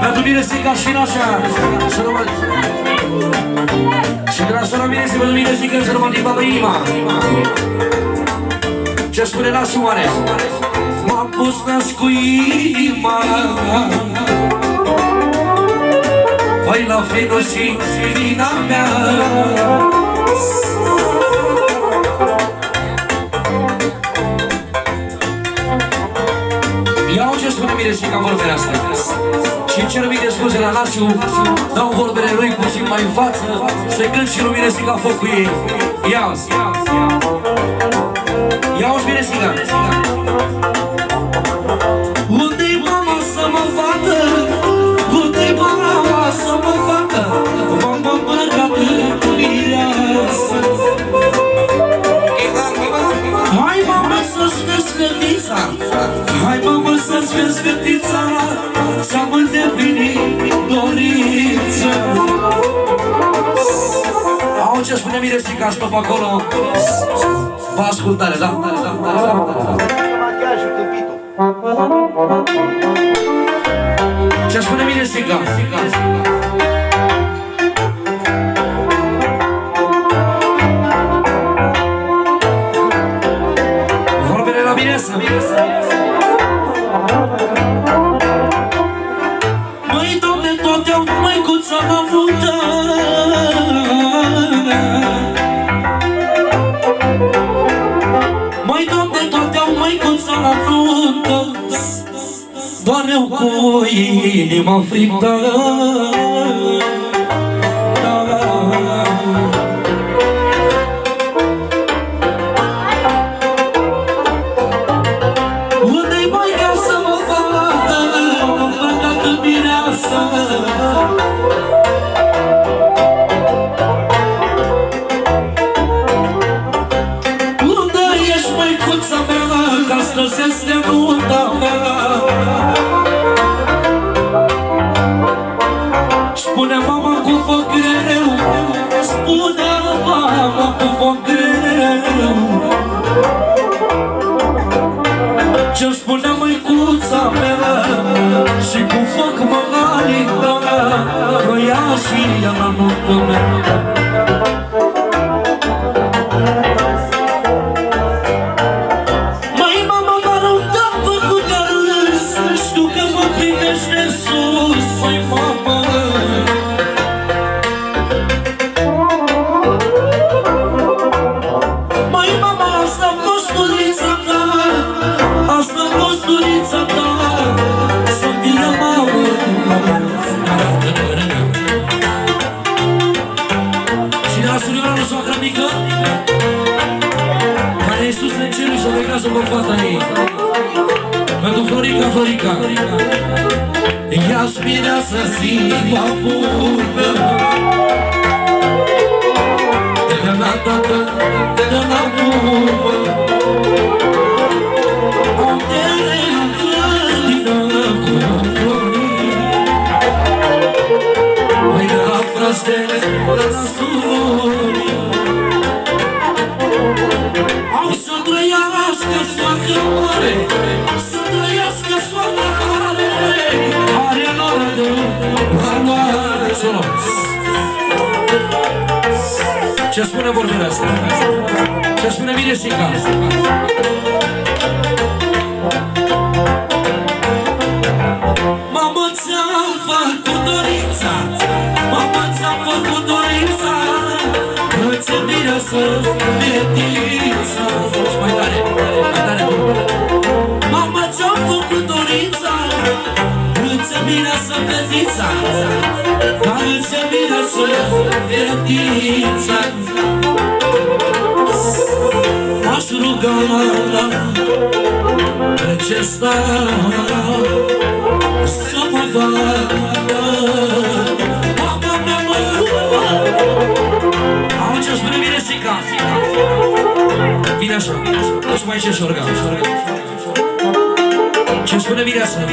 Pentru mine Sica și Nașa. Să rămân. Și de la sora mine se pentru mine Sica să rămân din toată inima. Ce spune nașul oare? M-am pus naș cu inima. Vai la finul și vina mea. Iau ce spune Miresica în vorbele astea. Și cer mie scuze la nașul. Dau vorbele lui puțin mai în față. Să-i cânt și lui Miresica foc cu ei. Ia-ți. Ia-ți Miresica. Unde-i mama să mă vadă? Unde-i mama să mă vadă? M-am îmbrăcat în mireasă. Hai mama să-ți vezi fetița. Hai mamă să-ți vezi fetița. Ți-am îndeplinit dorința. Au ce spune Miresica, stop acolo. Vă ascultare, da? Ce spune Miresica? Vorbele la Miresa. Măi, Doamne, toate-au măicuța mă frută. Măi, Doamne, toate-au măicuța mă frută. Doar eu cu inima friptă. Unde-i maica să mă vadă? M-am îmbrăcat în mireasă. Unde ești măicuța mea? Că astăzi este nunta mea. Spune mama cu foc greu. Spune mama cu foc greu. Ce-mi spunea măicuța mea. Și cu foc mă alintă. Vroia și ea la nuntă mea. Măi mama, dar te-am făcut de râs. Știu că mă privești de sus. Măi mama, măi mama, asta-mi costurița ta. Asta-mi costurița ta. Să fie mamă. Și de la surioară soacră mică, care e sus în cerul și o plecat să vă fata ei. Pentru Florica, Florica. Ia-ți mireasă-zi va bună. Te dă la tată, te dă la bubă. Unde-le grădină cu flori. Mai de la frăstele, de la surori. Au să trăiască soacră mare. Să trăiască soacră mare. Are lor de valoare. Solo. Ce spune vorbele astea? Ce spune Miresica? Mamă, ți-am făcut dorința. Mamă, ți-am făcut dorința. Îți mireasă fetița. Mai tare, mai tare. Mamă, ți-am făcut dorința. Îți mireasă fetița. Îți mireasă fetița. M-aș ruga pe ce sta să mă vadă. Mama mea mă rugă. Au ce spune Miresica. Vine așa, nu-ți mai ce șorga. Ce spune Miresica?